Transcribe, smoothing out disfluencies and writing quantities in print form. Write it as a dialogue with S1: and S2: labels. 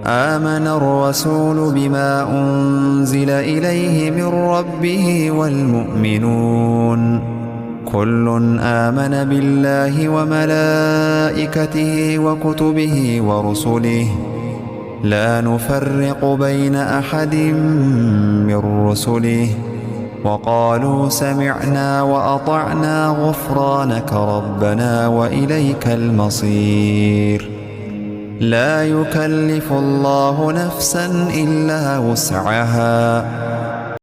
S1: آمن الرسول بما أنزل إليه من ربه والمؤمنون كل آمن بالله وملائكته وكتبه ورسله لا نفرق بين أحد من رسله وقالوا سمعنا وأطعنا غفرانك ربنا وإليك المصير لا يكلف الله نفسا إلا وسعها